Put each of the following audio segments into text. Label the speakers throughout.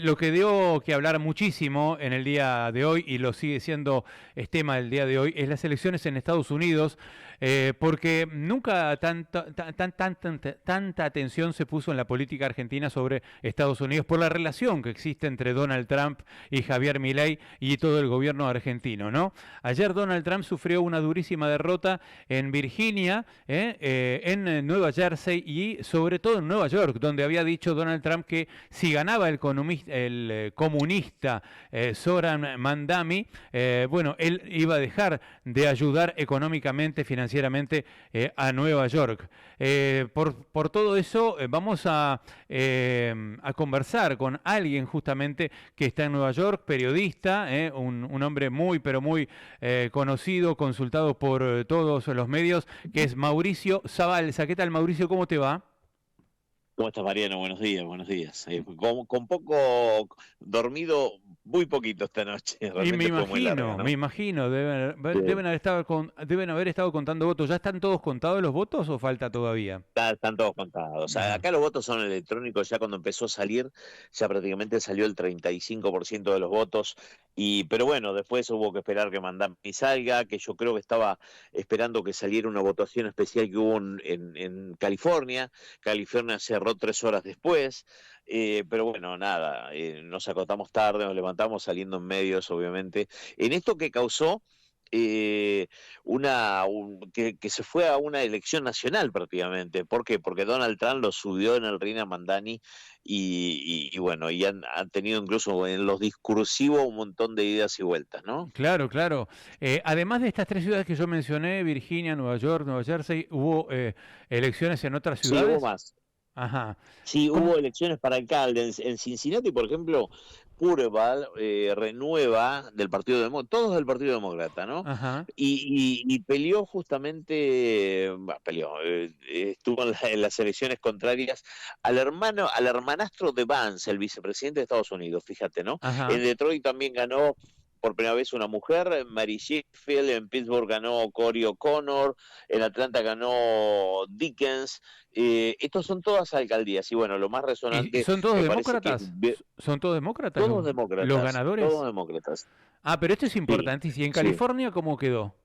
Speaker 1: lo que dio que hablar muchísimo en el día de hoy, y lo sigue siendo tema del día de hoy, es las elecciones en Estados Unidos, porque nunca tanta atención se puso en la política argentina sobre Estados Unidos por la relación que existe entre Donald Trump y Javier Milei y todo el gobierno argentino, ¿no? Ayer Donald Trump sufrió una durísima derrota en Virginia, en Nueva Jersey y sobre todo en Nueva York, donde había dicho Donald Trump que si ganaba el comunista Zoran Mandami, bueno, él iba a dejar de ayudar económicamente, financieramente a Nueva York. Por todo eso vamos a conversar con alguien justamente que está en Nueva York, periodista, un hombre muy pero muy conocido, consultado por todos los medios, que es Mauricio Zabalza. ¿Qué tal, Mauricio? ¿Cómo te va?
Speaker 2: ¿Cómo estás, Mariano? Buenos días, buenos días. Con poco dormido, muy poquito esta noche.
Speaker 1: Y
Speaker 2: Realmente fue muy larga,
Speaker 1: me
Speaker 2: ¿no?
Speaker 1: imagino,
Speaker 2: Sí.
Speaker 1: deben haber estado contando votos. ¿Ya están todos contados los votos o falta todavía?
Speaker 2: Están todos contados.
Speaker 1: Ajá.
Speaker 2: Acá los votos son electrónicos, ya cuando empezó a salir, ya prácticamente salió el 35% de los votos. Pero bueno, después hubo que esperar que Mandami salga, que yo creo que estaba esperando que saliera una votación especial que hubo en California. California cerró 3 horas después. Pero bueno, nada, nos acostamos tarde, nos levantamos saliendo en medios, obviamente. En esto que causó eh, que se fue a una elección nacional prácticamente. ¿Por qué? Porque Donald Trump lo subió en el ring a Mandani y bueno, y han tenido incluso en los discursivos un montón de idas y vueltas, ¿no?
Speaker 1: Claro, claro. Además de estas tres ciudades que yo mencioné, Virginia, Nueva York, Nueva Jersey, ¿hubo elecciones en otras
Speaker 2: Sí, hubo
Speaker 1: ciudades?
Speaker 2: más.
Speaker 1: Ajá.
Speaker 2: Sí, hubo
Speaker 1: ¿Cómo?
Speaker 2: elecciones para alcalde. En Cincinnati, por ejemplo, Purval renueva del Partido Demócrata, todos del Partido Demócrata, ¿no?
Speaker 1: Ajá.
Speaker 2: Y peleó justamente, peleó, estuvo en las elecciones contrarias al hermanastro de Vance, el vicepresidente de Estados Unidos, fíjate, ¿no? En
Speaker 1: Ajá.
Speaker 2: Detroit también ganó por primera vez una mujer, Mary Sheffield, en Pittsburgh ganó Cory O'Connor, en Atlanta ganó Dickens. Estos son todas alcaldías y bueno, lo más
Speaker 1: ¿Y
Speaker 2: resonante
Speaker 1: son todos
Speaker 2: me parece que
Speaker 1: demócratas? ¿Son todos demócratas
Speaker 2: todos
Speaker 1: los
Speaker 2: demócratas, todos
Speaker 1: ganadores?
Speaker 2: demócratas.
Speaker 1: Ah, pero esto es
Speaker 2: Sí,
Speaker 1: importantísimo. ¿Y en
Speaker 2: sí.
Speaker 1: California cómo quedó?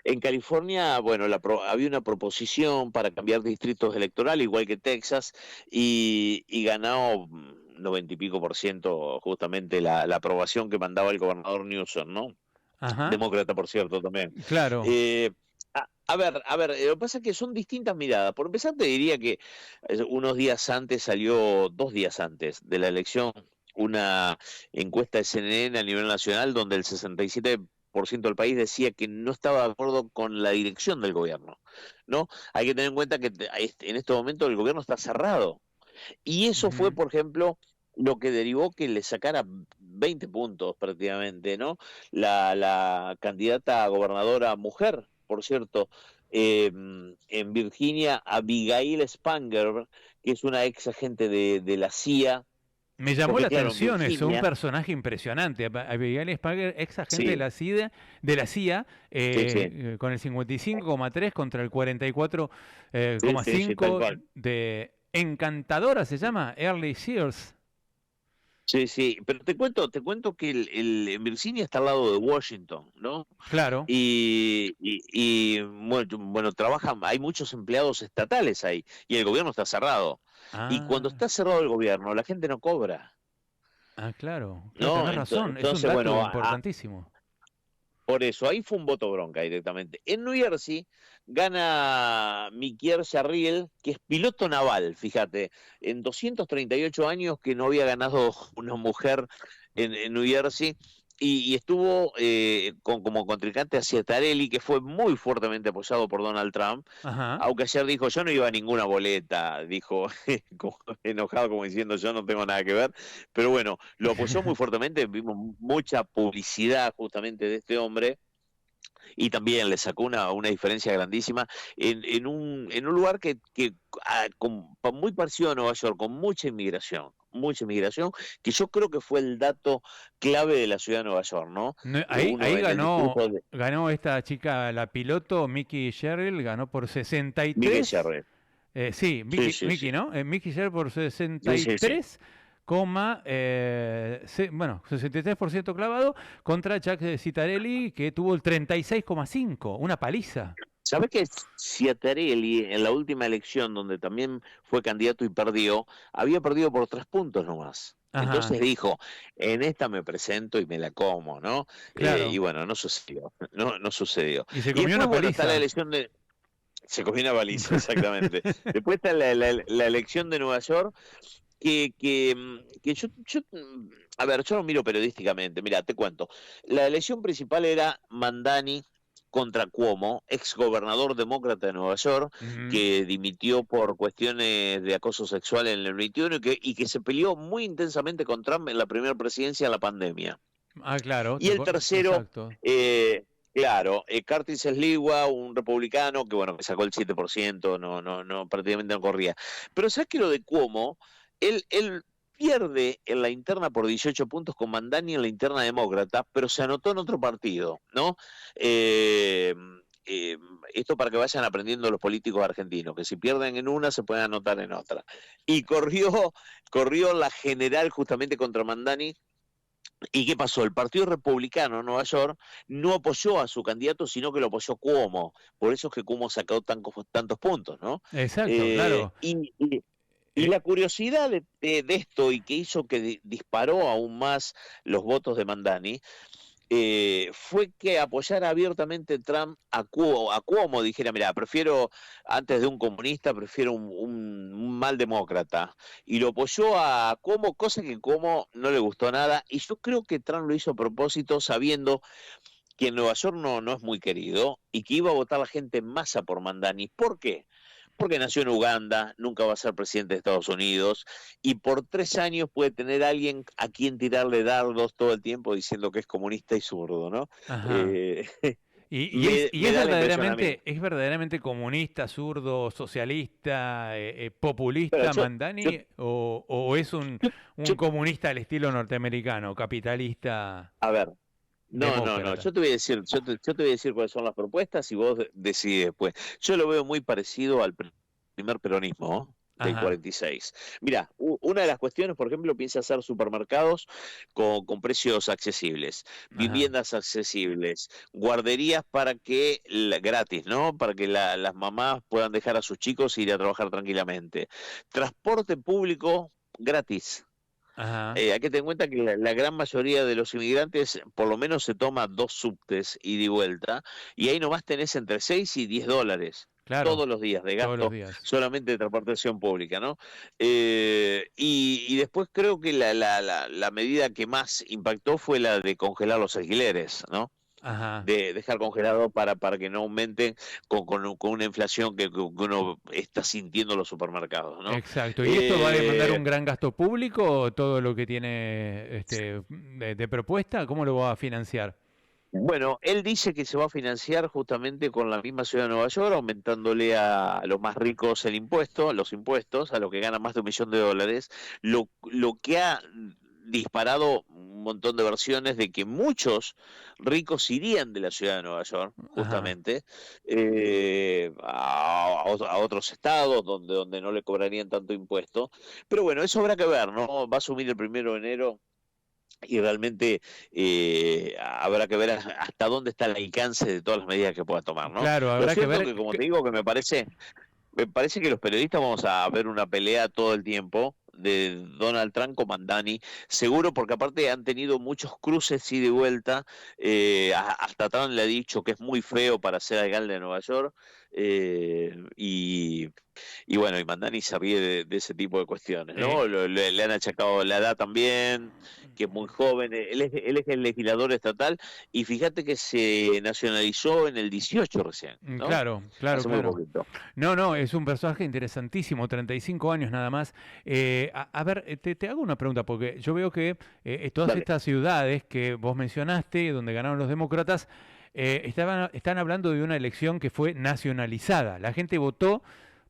Speaker 2: En California, bueno, había una proposición para cambiar distritos electorales, igual que Texas, y ganó 90 y pico % justamente la aprobación que mandaba el gobernador Newsom, ¿no?
Speaker 1: Ajá.
Speaker 2: Demócrata, por cierto, también.
Speaker 1: Claro.
Speaker 2: A ver, lo que pasa es que son distintas miradas. Por empezar, te diría que unos días antes salió, 2 días antes de la elección, una encuesta de CNN a nivel nacional donde el 67% del país decía que no estaba de acuerdo con la dirección del gobierno, ¿no? Hay que tener en cuenta que en este momento el gobierno está cerrado. Y eso fue,
Speaker 1: Ujú.
Speaker 2: por ejemplo, lo que derivó que le sacara 20 puntos prácticamente, ¿no? La candidata a gobernadora mujer, por cierto, en Virginia, Abigail Spanger, que es una ex agente de la CIA,
Speaker 1: Me llamó
Speaker 2: porque
Speaker 1: la
Speaker 2: claro, en
Speaker 1: atención eso, un
Speaker 2: Virginia,
Speaker 1: personaje impresionante. Abigail Sparger, ex agente de
Speaker 2: sí,
Speaker 1: la CIA,
Speaker 2: sí, sí,
Speaker 1: con el 55,3 contra el
Speaker 2: sí, sí, sí, tal
Speaker 1: 45,5
Speaker 2: cual.
Speaker 1: de Encantadora, se llama, Early Sears.
Speaker 2: Sí, sí, pero te cuento que en Virginia está al lado de Washington, ¿no?
Speaker 1: Claro.
Speaker 2: Bueno, trabajan, hay muchos empleados estatales ahí y el gobierno está cerrado. Y cuando
Speaker 1: Ah,
Speaker 2: está cerrado el gobierno, la gente no cobra,
Speaker 1: claro, claro,
Speaker 2: ¿no?
Speaker 1: tenés razón, es un
Speaker 2: Entonces,
Speaker 1: dato
Speaker 2: bueno,
Speaker 1: importantísimo.
Speaker 2: por eso, ahí fue un voto bronca directamente. En New Jersey gana Mikier Sharriel, que es piloto naval, fíjate, en 238 años que no había ganado una mujer en New Jersey, y estuvo como contrincante a Ciatarelli, que fue muy fuertemente apoyado por Donald Trump,
Speaker 1: Ajá.
Speaker 2: aunque ayer dijo, yo no iba a ninguna boleta, dijo, enojado como diciendo, yo no tengo nada que ver, pero bueno, lo apoyó muy fuertemente, vimos mucha publicidad justamente de este hombre, y también le sacó una diferencia grandísima en un lugar muy parecido a Nueva York, con mucha inmigración, que yo creo que fue el dato clave de la ciudad de Nueva York, ¿no?
Speaker 1: Ahí
Speaker 2: Uno en el discurso de
Speaker 1: ganó esta chica, la piloto, Mickey Sherrill, ganó por
Speaker 2: Miguel
Speaker 1: 63.
Speaker 2: Sherry.
Speaker 1: Sí,
Speaker 2: Sí,
Speaker 1: Mickey,
Speaker 2: sí,
Speaker 1: Mickey,
Speaker 2: sí.
Speaker 1: ¿no? Mickey Sherrill por
Speaker 2: Sí, sí, sí.
Speaker 1: 63 bueno, 63% clavado contra Chuck Citarelli, que tuvo el 36,5%, una paliza.
Speaker 2: ¿Sabés que Ciattarelli en la última elección, donde también fue candidato y perdió, había perdido por 3 puntos nomás?
Speaker 1: Ajá,
Speaker 2: Entonces dijo, en esta me presento y me la como, ¿no? Y
Speaker 1: claro.
Speaker 2: bueno, no sucedió, no sucedió.
Speaker 1: Y se
Speaker 2: Y
Speaker 1: comió
Speaker 2: después,
Speaker 1: una
Speaker 2: bueno, está la
Speaker 1: paliza.
Speaker 2: elección de... Se comió una baliza, exactamente. Después está la elección de Nueva York, que a ver, yo lo miro periodísticamente, mira, te cuento. La elección principal era Mandani contra Cuomo, ex gobernador demócrata de Nueva York,
Speaker 1: Ujú.
Speaker 2: que dimitió por cuestiones de acoso sexual en el 21 y que se peleó muy intensamente con Trump en la primera presidencia de la pandemia.
Speaker 1: Ah, claro,
Speaker 2: Y el tercero,
Speaker 1: exacto.
Speaker 2: claro, Curtis Sliwa, un republicano que bueno, que sacó el 7%, no, prácticamente no corría. Pero sabes que lo de Cuomo, él pierde en la interna por 18 puntos con Mandani en la interna demócrata, pero se anotó en otro partido, ¿no? Eh, eh, Esto para que vayan aprendiendo los políticos argentinos, que si pierden en una se pueden anotar en otra. Y corrió la general justamente contra Mandani. ¿Y qué pasó? El Partido Republicano en Nueva York no apoyó a su candidato, sino que lo apoyó Cuomo. Por eso es que Cuomo sacó tantos puntos, ¿no?
Speaker 1: Exacto,
Speaker 2: Eh,
Speaker 1: claro.
Speaker 2: y, y- y
Speaker 1: Eh,
Speaker 2: la curiosidad de esto y que hizo que disparó aún más los votos de Mandani fue que apoyara abiertamente Trump a Cuomo, dijera, mira, prefiero, antes de un comunista, prefiero un mal demócrata. Y lo apoyó a Cuomo, cosa que Cuomo no le gustó nada. Y yo creo que Trump lo hizo a propósito, sabiendo que en Nueva York no es muy querido y que iba a votar la gente en masa por Mandani. ¿Por qué? Porque nació en Uganda, nunca va a ser presidente de Estados Unidos y por 3 años puede tener a alguien a quien tirarle dardos todo el tiempo diciendo que es comunista y zurdo, ¿no?
Speaker 1: ajá.
Speaker 2: Eh,
Speaker 1: Y
Speaker 2: me
Speaker 1: es
Speaker 2: da la impresión a mí.
Speaker 1: es verdaderamente comunista, zurdo, socialista,
Speaker 2: Pero
Speaker 1: populista,
Speaker 2: yo,
Speaker 1: Mandani, o es un
Speaker 2: yo-
Speaker 1: comunista al estilo norteamericano, capitalista,
Speaker 2: a ver, no,
Speaker 1: demócrata.
Speaker 2: yo te voy a decir, yo te voy a decir cuáles son las propuestas y vos decides después. Yo lo veo muy parecido al primer peronismo, ¿no? Del
Speaker 1: Ajá,
Speaker 2: 46. Mira, una de las cuestiones, por ejemplo, piensa hacer supermercados con precios accesibles,
Speaker 1: ajá.
Speaker 2: viviendas accesibles, guarderías para que, gratis, ¿no? Para que las mamás puedan dejar a sus chicos e ir a trabajar tranquilamente. Transporte público gratis.
Speaker 1: Ajá,
Speaker 2: Hay que tener en cuenta que la gran mayoría de los inmigrantes por lo menos se toma 2 subtes ida y vuelta, y ahí nomás tenés entre 6 y 10 dólares
Speaker 1: claro,
Speaker 2: todos los días de
Speaker 1: todos los
Speaker 2: gasto
Speaker 1: días.
Speaker 2: solamente de transportación pública, ¿no? Y después creo que la medida que más impactó fue la de congelar los alquileres, ¿no?
Speaker 1: Ajá,
Speaker 2: De dejar congelado para que no aumenten con una inflación que uno está sintiendo en los supermercados, ¿no?
Speaker 1: exacto. ¿Y esto va a demandar
Speaker 2: Eh,
Speaker 1: un gran gasto público, todo lo que tiene de propuesta? ¿Cómo lo va a financiar?
Speaker 2: Bueno, él dice que se va a financiar justamente con la misma ciudad de Nueva York, aumentándole a los más ricos los impuestos, a los que ganan más de $1 millón, lo que ha disparado un montón de versiones de que muchos ricos irían de la ciudad de Nueva York,
Speaker 1: Ajá.
Speaker 2: justamente, a otros estados donde no le cobrarían tanto impuesto. Pero bueno, eso habrá que ver, ¿no? Va a asumir el 1 de enero y realmente habrá que ver hasta dónde está el alcance de todas las medidas que pueda tomar, ¿no?
Speaker 1: Claro,
Speaker 2: Lo
Speaker 1: habrá que
Speaker 2: cierto
Speaker 1: ver.
Speaker 2: que, como te digo, que me parece que los periodistas vamos a ver una pelea todo el tiempo de Donald Trump con Mandani, seguro, porque aparte han tenido muchos cruces ida y de vuelta, hasta Trump le ha dicho que es muy feo para ser alcalde de Nueva York, eh, y, y bueno, y Mandani se ríe de ese tipo de cuestiones,
Speaker 1: eh,
Speaker 2: ¿no? Le han achacado la edad también, que es muy joven, él es el legislador estatal, y fíjate que se nacionalizó en el 18 recién, ¿no?
Speaker 1: claro, claro,
Speaker 2: Hace muy
Speaker 1: claro.
Speaker 2: poquito.
Speaker 1: No, no, es un personaje interesantísimo, 35 años nada más. A ver, te hago una pregunta, porque yo veo que todas
Speaker 2: Dale.
Speaker 1: estas ciudades que vos mencionaste, donde ganaron los demócratas, están hablando de una elección que fue nacionalizada. La gente votó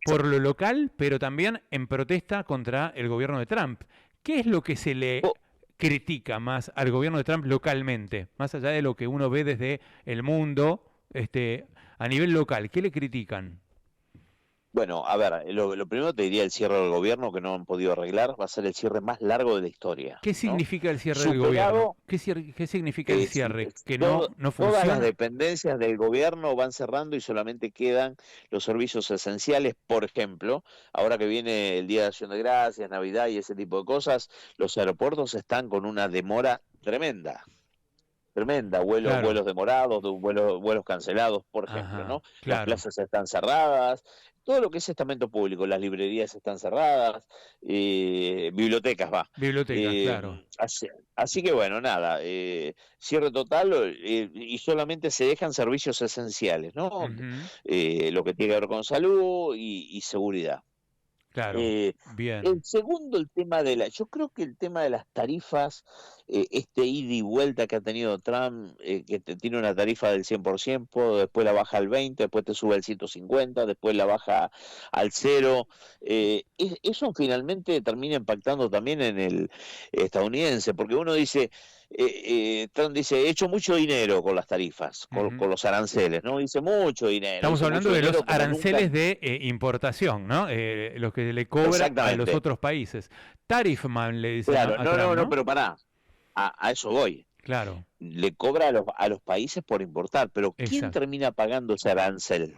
Speaker 1: por lo local, pero también en protesta contra el gobierno de Trump. ¿Qué es lo que se le critica más al gobierno de Trump localmente? Más allá de lo que uno ve desde el mundo, a nivel local, ¿qué le critican?
Speaker 2: Bueno, a ver, lo primero te diría el cierre del gobierno que no han podido arreglar, va a ser el cierre más largo de la historia,
Speaker 1: ¿Qué
Speaker 2: ¿no?
Speaker 1: significa el cierre del gobierno?
Speaker 2: Superado,
Speaker 1: ¿Qué significa el cierre? ¿Que no
Speaker 2: todas las
Speaker 1: funciona?
Speaker 2: dependencias del gobierno van cerrando y solamente quedan los servicios esenciales. Por ejemplo, ahora que viene el Día de Acción de Gracias, Navidad y ese tipo de cosas, los aeropuertos están con una demora tremenda. Tremenda,
Speaker 1: Claro.
Speaker 2: vuelos demorados, vuelos cancelados, por ejemplo,
Speaker 1: Ajá,
Speaker 2: ¿no? Las
Speaker 1: claro.
Speaker 2: plazas están cerradas, todo lo que es estamento público, las librerías están cerradas, bibliotecas va.
Speaker 1: Biblioteca,
Speaker 2: Eh,
Speaker 1: claro.
Speaker 2: así, así que bueno, nada, cierre total y solamente se dejan servicios esenciales, ¿no?
Speaker 1: Ujú,
Speaker 2: Lo que tiene que ver con salud y seguridad.
Speaker 1: claro.
Speaker 2: Eh,
Speaker 1: Bien.
Speaker 2: el segundo, yo creo que el tema de las tarifas, este ida y vuelta que ha tenido Trump, que tiene una tarifa del 100%, después la baja al 20%, después te sube al 150%, después la baja al 0%, eso finalmente termina impactando también en el estadounidense, porque uno dice, Trump dice, he hecho mucho dinero con las tarifas,
Speaker 1: Ujú.
Speaker 2: con los aranceles, ¿no? Dice mucho dinero,
Speaker 1: Estamos
Speaker 2: hice
Speaker 1: hablando
Speaker 2: mucho
Speaker 1: de los
Speaker 2: dinero como nunca.
Speaker 1: aranceles de importación, ¿no? Los que le cobra a los
Speaker 2: Exactamente.
Speaker 1: otros países. Tarifman le dicen
Speaker 2: Claro,
Speaker 1: a Trump,
Speaker 2: no,
Speaker 1: ¿no?
Speaker 2: pero pará, a eso voy.
Speaker 1: Claro,
Speaker 2: Le cobra a los países por importar, pero ¿quién
Speaker 1: exacto.
Speaker 2: termina pagando ese arancel?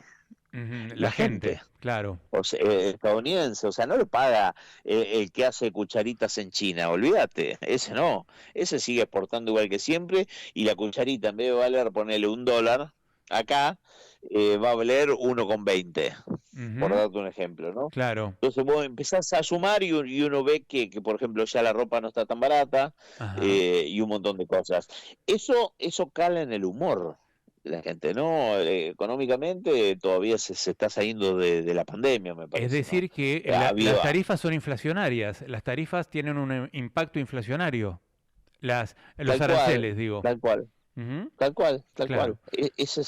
Speaker 1: Ujú, la
Speaker 2: La gente,
Speaker 1: gente, claro.
Speaker 2: o sea, estadounidense, o sea, no lo paga el que hace cucharitas en China, olvídate, ese no, ese sigue exportando igual que siempre y la cucharita en vez de valer, ponerle $1, acá va a valer 1,20, por
Speaker 1: Ujú,
Speaker 2: darte un ejemplo, ¿no?
Speaker 1: claro.
Speaker 2: Entonces vos empezás a sumar y uno ve por ejemplo, ya la ropa no está tan barata
Speaker 1: Ajá.
Speaker 2: y un montón de cosas. Eso cala en el humor de la gente, ¿no? Económicamente todavía se está saliendo de la pandemia, me
Speaker 1: Es
Speaker 2: parece, ¿no?
Speaker 1: decir, que
Speaker 2: Ha
Speaker 1: las
Speaker 2: habido,
Speaker 1: tarifas son inflacionarias. Las tarifas tienen un impacto inflacionario. Los
Speaker 2: tal cual,
Speaker 1: aranceles, digo.
Speaker 2: tal cual.
Speaker 1: Ujú,
Speaker 2: Tal cual, tal cual.
Speaker 1: claro.
Speaker 2: Ese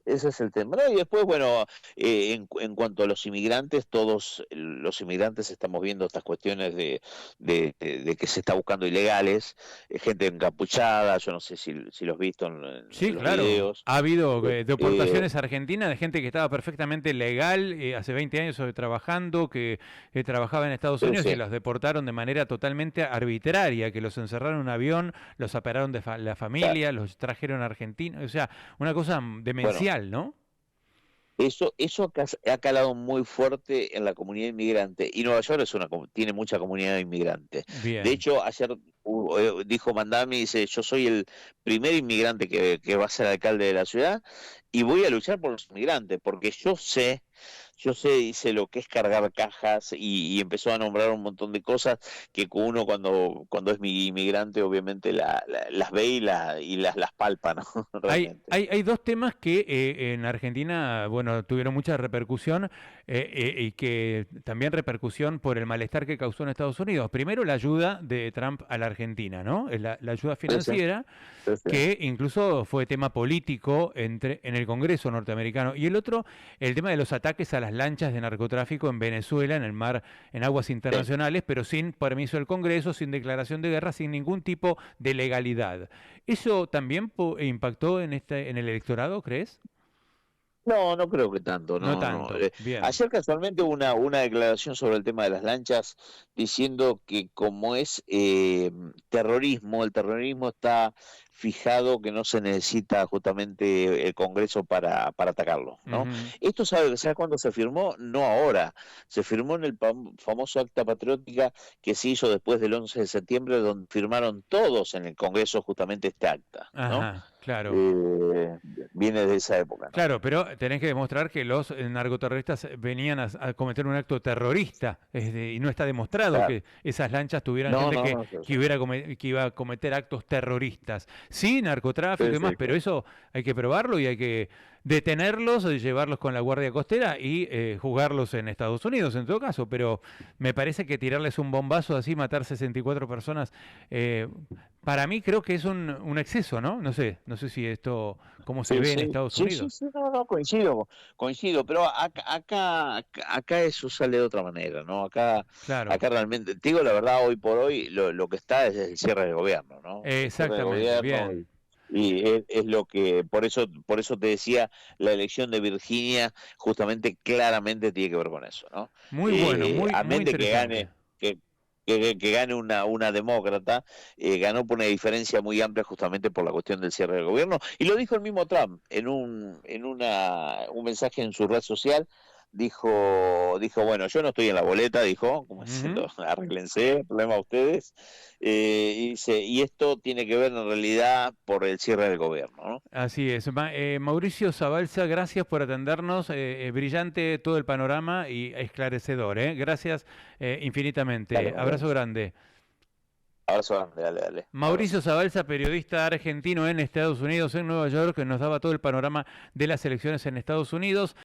Speaker 2: es el tema. ¿No? Y después, bueno, en cuanto a los inmigrantes, todos los inmigrantes estamos viendo estas cuestiones de que se está buscando ilegales, gente encapuchada, yo no sé si los has visto
Speaker 1: Sí,
Speaker 2: en los
Speaker 1: claro.
Speaker 2: videos.
Speaker 1: Ha habido
Speaker 2: Eh,
Speaker 1: deportaciones a Argentina de gente que estaba perfectamente legal, hace 20 años trabajando, que trabajaba en Estados
Speaker 2: sí,
Speaker 1: Unidos y
Speaker 2: sí,
Speaker 1: los deportaron de manera totalmente arbitraria, que los encerraron en un avión, los separaron de la
Speaker 2: claro.
Speaker 1: familia, los trajeron a Argentina. O sea, una cosa
Speaker 2: Bueno,
Speaker 1: demencial, ¿no?
Speaker 2: eso ha calado muy fuerte en la comunidad inmigrante y Nueva York tiene mucha comunidad inmigrante. De
Speaker 1: Bien.
Speaker 2: hecho, ayer dijo Mandami, dice, yo soy el primer inmigrante que va a ser alcalde de la ciudad y voy a luchar por los inmigrantes porque dice lo que es cargar cajas y empezó a nombrar un montón de cosas que uno cuando es inmigrante obviamente las ve y las palpa, ¿no? Realmente.
Speaker 1: Hay dos temas que en Argentina, bueno, tuvieron mucha repercusión y que también repercusión por el malestar que causó en Estados Unidos. Primero, la ayuda de Trump a la Argentina, ¿no? La ayuda
Speaker 2: Sí, sí,
Speaker 1: financiera,
Speaker 2: sí, sí.
Speaker 1: que incluso fue tema político en el Congreso norteamericano. Y el otro, el tema de los ataques a las lanchas de narcotráfico en Venezuela, en el mar, en aguas
Speaker 2: Sí.
Speaker 1: internacionales, pero sin permiso del Congreso, sin declaración de guerra, sin ningún tipo de legalidad. ¿Eso también impactó en el electorado, crees?
Speaker 2: No, no creo que tanto,
Speaker 1: No
Speaker 2: no, no.
Speaker 1: tanto. Bien.
Speaker 2: Ayer casualmente hubo una declaración sobre el tema de las lanchas diciendo que como es terrorismo, el terrorismo está fijado que no se necesita justamente el Congreso para atacarlo, ¿no?
Speaker 1: Ujú.
Speaker 2: Esto sabe cuándo se firmó? No ahora, se firmó en el famoso Acta Patriótica que se hizo después del 11 de septiembre, donde firmaron todos en el Congreso justamente este acta, ¿no?
Speaker 1: Ajá, claro.
Speaker 2: Eh, Viene de esa época, ¿no?
Speaker 1: Claro, pero tenés que demostrar que los narcoterroristas venían a cometer un acto terrorista y no está demostrado
Speaker 2: Claro.
Speaker 1: que esas lanchas tuvieran
Speaker 2: No,
Speaker 1: gente
Speaker 2: no, no, sí,
Speaker 1: que iba a cometer actos terroristas. Sí, narcotráfico
Speaker 2: sí,
Speaker 1: y demás,
Speaker 2: sí,
Speaker 1: pero eso hay que probarlo y hay que detenerlos, llevarlos con la Guardia Costera y juzgarlos en Estados Unidos en todo caso. Pero me parece que tirarles un bombazo así, matar 64 personas, eh, para mí creo que es un exceso, ¿no? No sé si esto, cómo se
Speaker 2: sí,
Speaker 1: ve en
Speaker 2: sí,
Speaker 1: Estados
Speaker 2: sí, sí,
Speaker 1: Unidos.
Speaker 2: sí, no, no, coincido, pero acá eso sale de otra manera, ¿no?
Speaker 1: Claro.
Speaker 2: Acá realmente, te digo la verdad, hoy por hoy lo que está es el cierre del gobierno, ¿no? El cierre del
Speaker 1: Exactamente,
Speaker 2: gobierno
Speaker 1: bien.
Speaker 2: Y es lo que, por eso te decía, la elección de Virginia justamente claramente tiene que ver con eso, ¿no?
Speaker 1: Muy bueno, muy
Speaker 2: Amén de que
Speaker 1: interesante.
Speaker 2: gane, que gane una demócrata, ganó por una diferencia muy amplia justamente por la cuestión del cierre del gobierno. Y lo dijo el mismo Trump un mensaje en su red social. Dijo, bueno, yo no estoy en la boleta, dijo, como
Speaker 1: Ujú.
Speaker 2: diciendo, arréglense, problema a ustedes. Y esto tiene que ver en realidad por el cierre del gobierno, ¿no?
Speaker 1: Así es. Mauricio Zabalza, gracias por atendernos. Brillante todo el panorama y esclarecedor, ¿eh? Gracias
Speaker 2: Dale,
Speaker 1: infinitamente. Abrazo
Speaker 2: Matías.
Speaker 1: grande.
Speaker 2: Abrazo grande, dale, dale.
Speaker 1: Mauricio
Speaker 2: Abrazo.
Speaker 1: Zabalza, periodista argentino en Estados Unidos, en Nueva York, que nos daba todo el panorama de las elecciones en Estados Unidos.